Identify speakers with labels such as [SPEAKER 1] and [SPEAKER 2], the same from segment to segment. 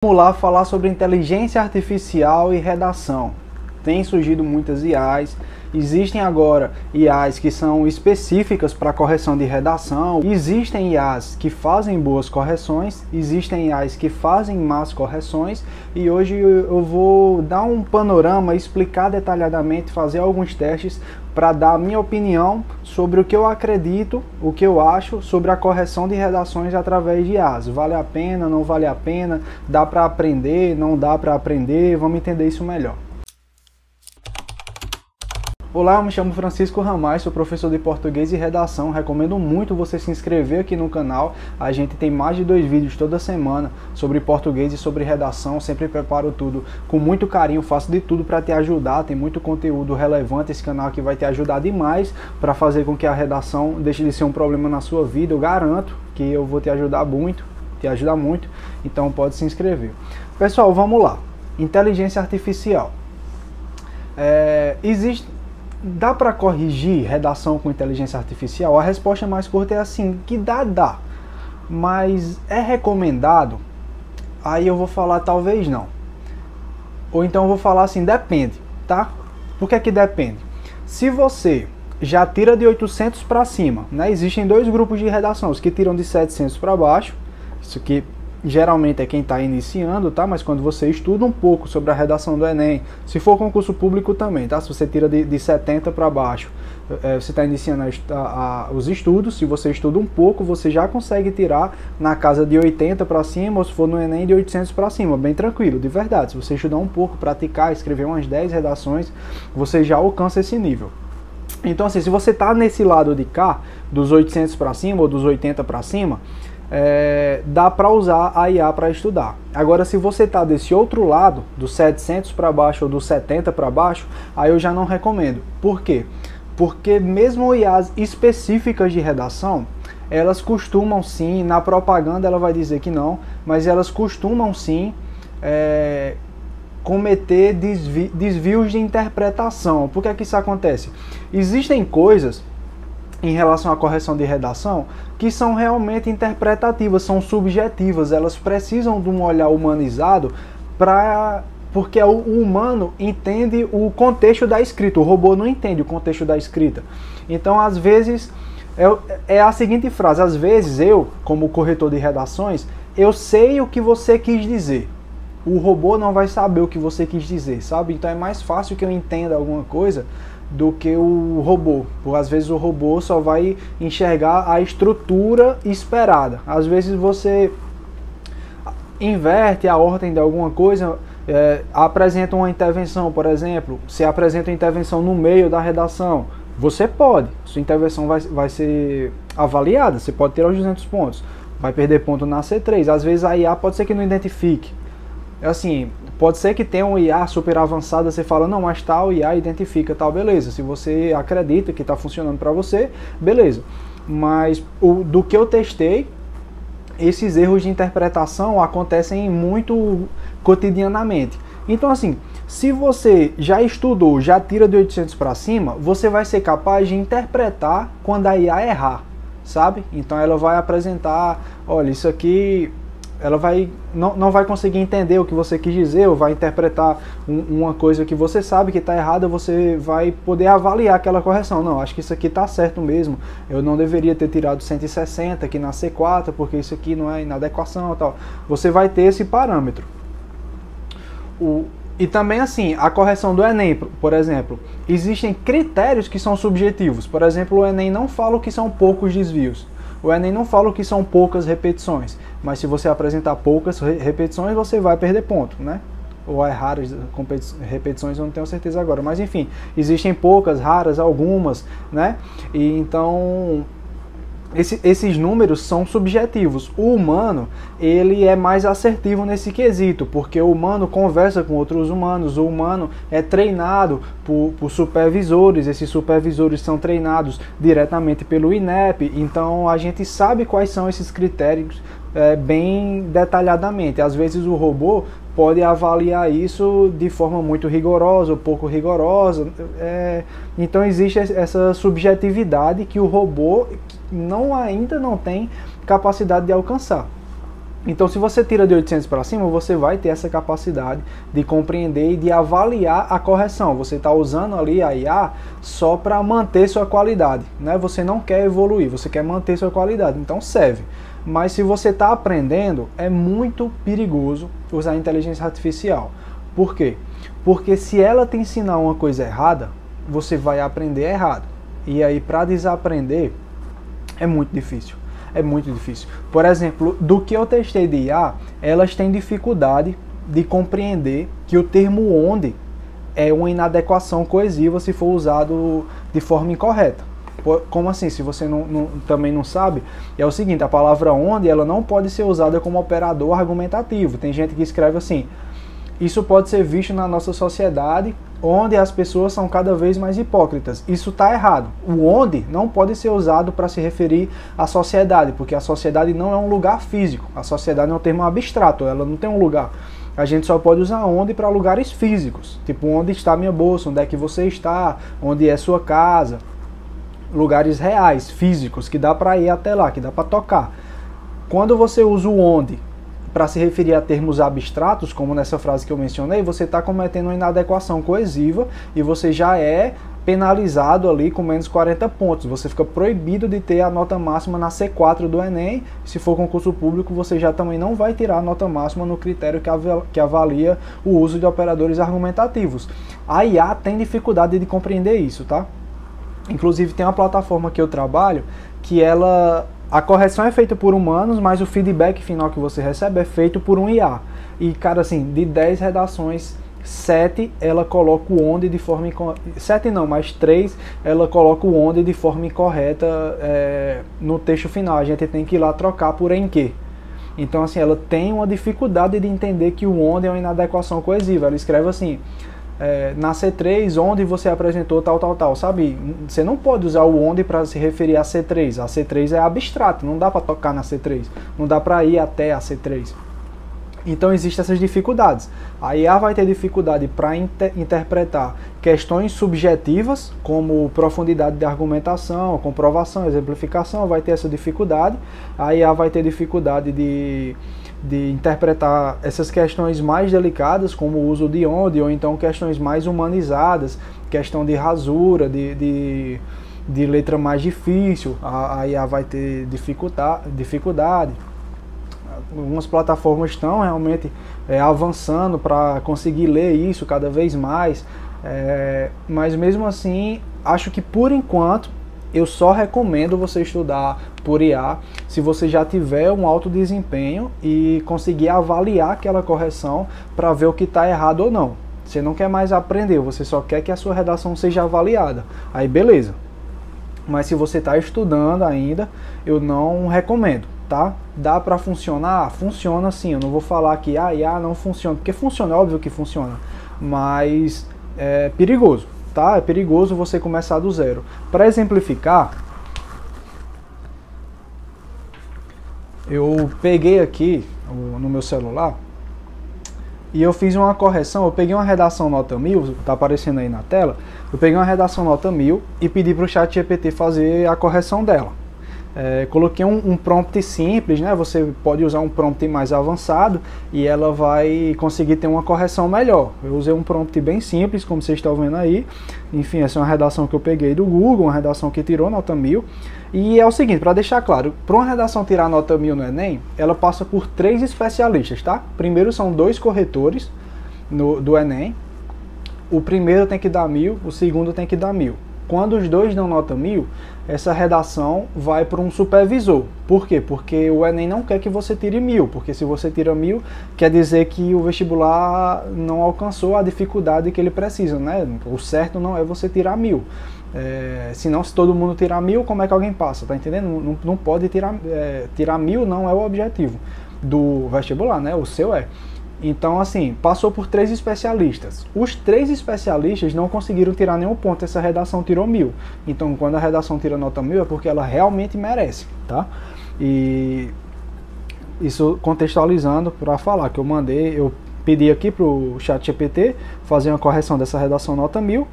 [SPEAKER 1] Vamos lá falar sobre inteligência artificial e redação. Tem surgido muitas IAs, existem agora IAs que são específicas para correção de redação, existem IAs que fazem boas correções, existem IAs que fazem más correções, e hoje eu vou dar um panorama, explicar detalhadamente, fazer alguns testes para dar a minha opinião sobre o que eu acredito, o que eu acho sobre a correção de redações através de IAs. Vale a pena, não vale a pena, dá para aprender, não dá para aprender, vamos entender isso melhor. Olá, eu me chamo Francisco Ramais, sou professor de português e redação. Recomendo muito você se inscrever aqui no canal. A gente tem mais de 2 vídeos toda semana sobre português e sobre redação. Sempre preparo tudo com muito carinho, faço de tudo para te ajudar. Tem muito conteúdo relevante esse canal que vai te ajudar demais para fazer com que a redação deixe de ser um problema na sua vida. Eu garanto que eu vou te ajudar muito, então pode se inscrever. Pessoal, vamos lá. Inteligência artificial. Dá para corrigir redação com inteligência artificial? A resposta mais curta é assim, que dá. Mas é recomendado? Aí eu vou falar talvez não. Ou então eu vou falar assim, depende, tá? Por que que depende? Se você já tira de 800 para cima, né? Existem 2 grupos de redação, os que tiram de 700 para baixo, isso aqui geralmente é quem está iniciando, tá? Mas quando você estuda um pouco sobre a redação do Enem, se for concurso público também, tá? Se você tira de 70 para baixo, você está iniciando os estudos. Se você estuda um pouco, você já consegue tirar na casa de 80 para cima, ou se for no Enem, de 800 para cima, bem tranquilo, de verdade. Se você estudar um pouco, praticar, escrever umas 10 redações, você já alcança esse nível. Então assim, se você está nesse lado de cá, dos 800 para cima ou dos 80 para cima, dá para usar a IA para estudar. Agora, se você está desse outro lado, dos 700 para baixo ou dos 70 para baixo, aí eu já não recomendo. Por quê? Porque mesmo IAs específicas de redação, elas costumam sim, na propaganda ela vai dizer que não, mas elas costumam sim cometer desvios de interpretação. Por que é que isso acontece? Existem coisas em relação à correção de redação que são realmente interpretativas, são subjetivas, elas precisam de um olhar humanizado porque o humano entende o contexto da escrita, o robô não entende o contexto da escrita. Então, às vezes, é a seguinte frase, às vezes eu, como corretor de redações, eu sei o que você quis dizer, o robô não vai saber o que você quis dizer, sabe? Então é mais fácil que eu entenda alguma coisa do que o robô, porque às vezes o robô só vai enxergar a estrutura esperada. Às vezes você inverte a ordem de alguma coisa, apresenta uma intervenção, por exemplo, se apresenta uma intervenção no meio da redação, você pode, sua intervenção vai ser avaliada, você pode ter os 200 pontos, vai perder ponto na C3, às vezes a IA pode ser que não identifique. Assim, pode ser que tenha um IA super avançada, você fala, não, mas tal IA identifica tal, beleza. Se você acredita que está funcionando para você, beleza. Mas do que eu testei, esses erros de interpretação acontecem muito cotidianamente. Então assim, se você já estudou, já tira de 800 para cima, você vai ser capaz de interpretar quando a IA errar, sabe? Então ela vai apresentar, olha, isso aqui... ela não vai conseguir entender o que você quis dizer, ou vai interpretar uma coisa que você sabe que está errada, você vai poder avaliar aquela correção. Não, acho que isso aqui está certo mesmo, eu não deveria ter tirado 160 aqui na C4, porque isso aqui não é inadequação e tal. Você vai ter esse parâmetro. E também assim, a correção do Enem, por exemplo, existem critérios que são subjetivos. Por exemplo, o Enem não fala que são poucos desvios. O Enem não fala que são poucas repetições, mas se você apresentar poucas repetições, você vai perder ponto, né? Ou é raras repetições, eu não tenho certeza agora, mas enfim, existem poucas, raras, algumas, né? E então, esses números são subjetivos. O humano, ele é mais assertivo nesse quesito, porque o humano conversa com outros humanos, o humano é treinado por supervisores, esses supervisores são treinados diretamente pelo INEP, então a gente sabe quais são esses critérios bem detalhadamente. Às vezes o robô pode avaliar isso de forma muito rigorosa ou pouco rigorosa, então existe essa subjetividade que o robô ainda não tem capacidade de alcançar. Então, se você tira de 800 para cima, você vai ter essa capacidade de compreender e de avaliar a correção. Você está usando ali a IA só para manter sua qualidade, né? Você não quer evoluir, você quer manter sua qualidade, então serve. Mas se você está aprendendo, é muito perigoso usar a inteligência artificial. Por quê? Porque se ela te ensinar uma coisa errada, você vai aprender errado. E aí, para desaprender, é muito difícil. É muito difícil. Por exemplo, do que eu testei de IA, elas têm dificuldade de compreender que o termo onde é uma inadequação coesiva se for usado de forma incorreta. Como assim? Se você também não sabe, é o seguinte, a palavra onde ela não pode ser usada como operador argumentativo. Tem gente que escreve assim: isso pode ser visto na nossa sociedade, onde as pessoas são cada vez mais hipócritas. Isso está errado. O onde não pode ser usado para se referir à sociedade, porque a sociedade não é um lugar físico. A sociedade é um termo abstrato, ela não tem um lugar. A gente só pode usar onde para lugares físicos, tipo onde está minha bolsa, onde é que você está, onde é sua casa. Lugares reais, físicos, que dá para ir até lá, que dá para tocar. Quando você usa o onde para se referir a termos abstratos, como nessa frase que eu mencionei, você está cometendo uma inadequação coesiva e você já é penalizado ali com menos 40 pontos. Você fica proibido de ter a nota máxima na C4 do Enem. Se for concurso público, você já também não vai tirar a nota máxima no critério que avalia o uso de operadores argumentativos. A IA tem dificuldade de compreender isso, tá? Inclusive tem uma plataforma que eu trabalho que a correção é feita por humanos, mas o feedback final que você recebe é feito por um IA. E, cara, assim, de 10 redações, 7 ela coloca o onde de forma incorreta. 7 não, mas 3 ela coloca o onde de forma incorreta no texto final. A gente tem que ir lá trocar por em que. Então, assim, ela tem uma dificuldade de entender que o onde é uma inadequação coesiva. Ela escreve assim: na C3, onde você apresentou tal, sabe? Você não pode usar o onde para se referir a C3. A C3 é abstrato, não dá para tocar na C3, não dá para ir até a C3. Então existem essas dificuldades. A IA vai ter dificuldade para interpretar questões subjetivas, como profundidade de argumentação, comprovação, exemplificação, vai ter essa dificuldade. A IA vai ter dificuldade de interpretar essas questões mais delicadas, como o uso de onde, ou então questões mais humanizadas, questão de rasura, de letra mais difícil, a IA vai ter dificuldade. Algumas plataformas estão realmente avançando para conseguir ler isso cada vez mais, mas mesmo assim, acho que por enquanto, eu só recomendo você estudar por IA se você já tiver um alto desempenho e conseguir avaliar aquela correção para ver o que está errado ou não. Você não quer mais aprender, você só quer que a sua redação seja avaliada. Aí beleza. Mas se você está estudando ainda, eu não recomendo, tá? Dá para funcionar? Funciona sim. Eu não vou falar que a IA não funciona, porque funciona, óbvio que funciona, mas é perigoso. Tá? É perigoso você começar do zero. Para exemplificar, eu peguei aqui no meu celular e eu fiz uma correção. Eu peguei uma redação nota 1000, tá aparecendo aí na tela. Eu peguei uma redação nota 1000 e pedi para o ChatGPT fazer a correção dela. Coloquei um prompt simples, né? Você pode usar um prompt mais avançado e ela vai conseguir ter uma correção melhor. Eu usei um prompt bem simples, como vocês estão vendo aí. Enfim, essa é uma redação que eu peguei do Google, uma redação que tirou nota 1000. E é o seguinte, para deixar claro, para uma redação tirar nota 1000 no Enem, ela passa por 3 especialistas, tá? Primeiro são 2 corretores do Enem. O primeiro tem que dar 1000, o segundo tem que dar 1000. Quando os dois dão nota 1000, essa redação vai para um supervisor. Por quê? Porque o Enem não quer que você tire 1000, porque se você tira 1000, quer dizer que o vestibular não alcançou a dificuldade que ele precisa, né? O certo não é você tirar 1000. Senão, se todo mundo tirar 1000, como é que alguém passa? Tá entendendo? Não pode tirar 1000, não é o objetivo do vestibular, né? O seu é. Então, assim, passou por 3 especialistas. Os 3 especialistas não conseguiram tirar nenhum ponto. Essa redação tirou 1000. Então, quando a redação tira nota 1000, é porque ela realmente merece, tá? E isso contextualizando para falar que eu pedi aqui para o ChatGPT fazer uma correção dessa redação nota 1000.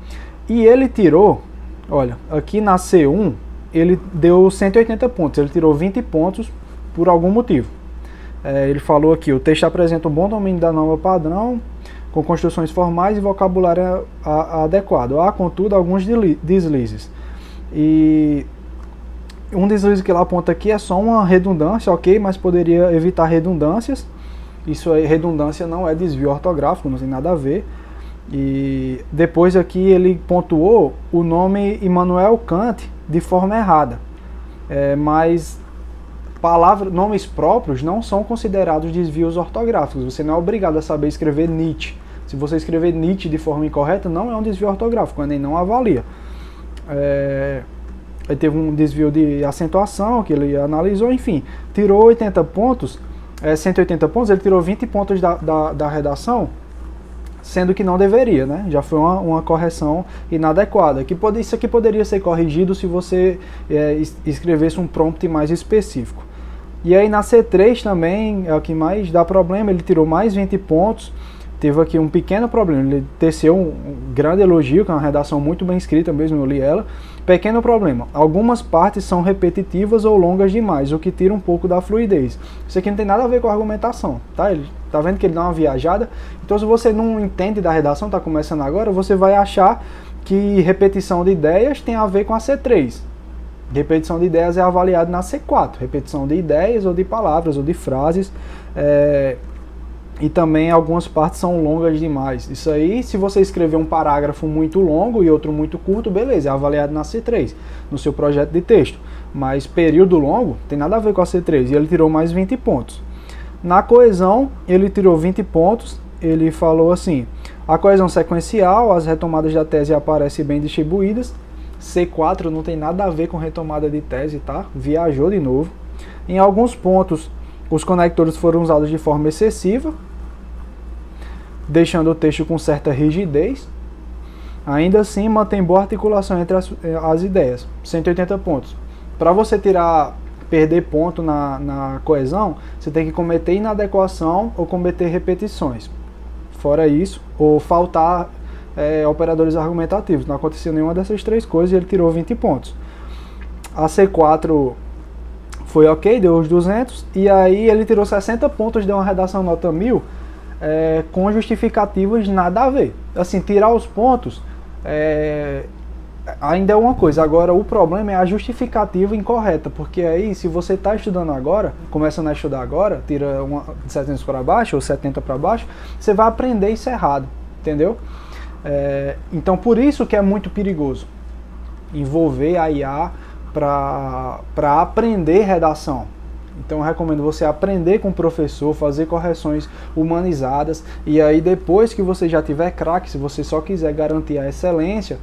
[SPEAKER 1] E ele tirou, olha, aqui na C1, ele deu 180 pontos. Ele tirou 20 pontos por algum motivo. Ele falou aqui, o texto apresenta um bom domínio da norma padrão, com construções formais e vocabulário adequado. Há, contudo, alguns deslizes. E um deslize que ela aponta aqui é só uma redundância, ok, mas poderia evitar redundâncias. Isso aí, redundância não é desvio ortográfico, não tem nada a ver. E depois aqui ele pontuou o nome Immanuel Kant de forma errada. Mas nomes próprios não são considerados desvios ortográficos. Você não é obrigado a saber escrever Nietzsche. Se você escrever Nietzsche de forma incorreta, não é um desvio ortográfico, o Enem não avalia. Ele teve um desvio de acentuação que ele analisou, enfim, tirou 80 pontos, 180 pontos, ele tirou 20 pontos da redação, sendo que não deveria, né? Já foi uma correção inadequada. Isso aqui poderia ser corrigido se você escrevesse um prompt mais específico. E aí na C3 também é o que mais dá problema, ele tirou mais 20 pontos, teve aqui um pequeno problema, ele teceu um grande elogio, que é uma redação muito bem escrita mesmo, eu li ela. Pequeno problema, algumas partes são repetitivas ou longas demais, o que tira um pouco da fluidez. Isso aqui não tem nada a ver com a argumentação, tá? Tá vendo que ele dá uma viajada? Então se você não entende da redação, tá começando agora, você vai achar que repetição de ideias tem a ver com a C3. Repetição de ideias é avaliado na C4, repetição de ideias ou de palavras ou de frases, e também algumas partes são longas demais. Isso aí, se você escrever um parágrafo muito longo e outro muito curto, beleza, é avaliado na C3, no seu projeto de texto. Mas período longo tem nada a ver com a C3, e ele tirou mais 20 pontos. Na coesão, ele tirou 20 pontos, ele falou assim, a coesão sequencial, as retomadas da tese aparecem bem distribuídas. C4 não tem nada a ver com retomada de tese, tá? Viajou de novo. Em alguns pontos, os conectores foram usados de forma excessiva, deixando o texto com certa rigidez. Ainda assim, mantém boa articulação entre as ideias. 180 pontos. Para você perder ponto na coesão, você tem que cometer inadequação ou cometer repetições. Fora isso, ou faltar operadores argumentativos. Não aconteceu nenhuma dessas três coisas e ele tirou 20 pontos. A C4 foi ok, deu os 200, e aí ele tirou 60 pontos, deu uma redação nota 1000, com justificativas nada a ver. Assim, tirar os pontos ainda é uma coisa, agora o problema é a justificativa incorreta, porque aí se você está estudando agora, começando a estudar agora, tira de 700 para baixo ou 70 para baixo, você vai aprender isso errado, entendeu? Então por isso que é muito perigoso envolver a IA para aprender redação. Então eu recomendo você aprender com o professor, fazer correções humanizadas, e aí depois que você já tiver craque, se você só quiser garantir a excelência,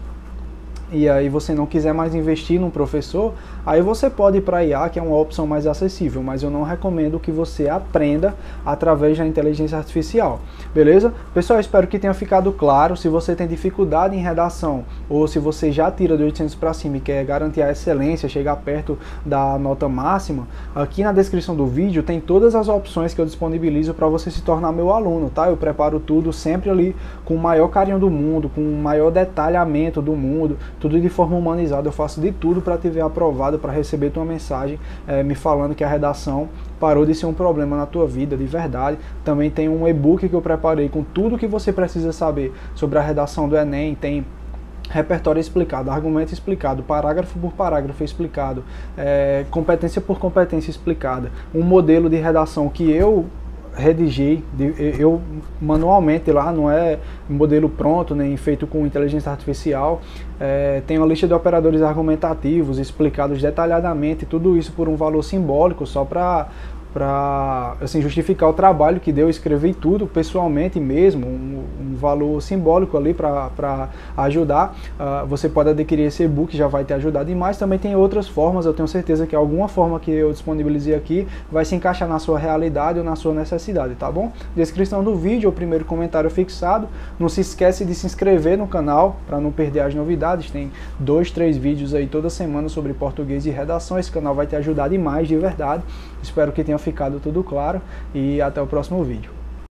[SPEAKER 1] e aí você não quiser mais investir num professor, aí você pode ir para a IA, que é uma opção mais acessível, mas eu não recomendo que você aprenda através da inteligência artificial, beleza? Pessoal, espero que tenha ficado claro. Se você tem dificuldade em redação, ou se você já tira de 800 para cima e quer garantir a excelência, chegar perto da nota máxima, aqui na descrição do vídeo tem todas as opções que eu disponibilizo para você se tornar meu aluno, tá? Eu preparo tudo sempre ali com o maior carinho do mundo, com o maior detalhamento do mundo, tudo de forma humanizada. Eu faço de tudo para te ver aprovado, para receber tua mensagem me falando que a redação parou de ser um problema na tua vida, de verdade. Também tem um e-book que eu preparei com tudo que você precisa saber sobre a redação do Enem. Tem repertório explicado, argumento explicado, parágrafo por parágrafo explicado, competência por competência explicada, um modelo de redação que eu redigi, eu manualmente lá, não é modelo pronto, nem feito com inteligência artificial. Tem uma lista de operadores argumentativos explicados detalhadamente, tudo isso por um valor simbólico, só para assim, justificar o trabalho que deu. Eu escrevi tudo pessoalmente mesmo, um valor simbólico ali para ajudar. Você pode adquirir esse e-book, já vai te ajudar demais. Também tem outras formas, eu tenho certeza que alguma forma que eu disponibilizei aqui vai se encaixar na sua realidade ou na sua necessidade, tá bom? Descrição do vídeo, o primeiro comentário fixado. Não se esquece de se inscrever no canal para não perder as novidades. Tem 2, 3 vídeos aí toda semana sobre português e redação. Esse canal vai te ajudar demais, de verdade. Espero que tenha ficado tudo claro e até o próximo vídeo.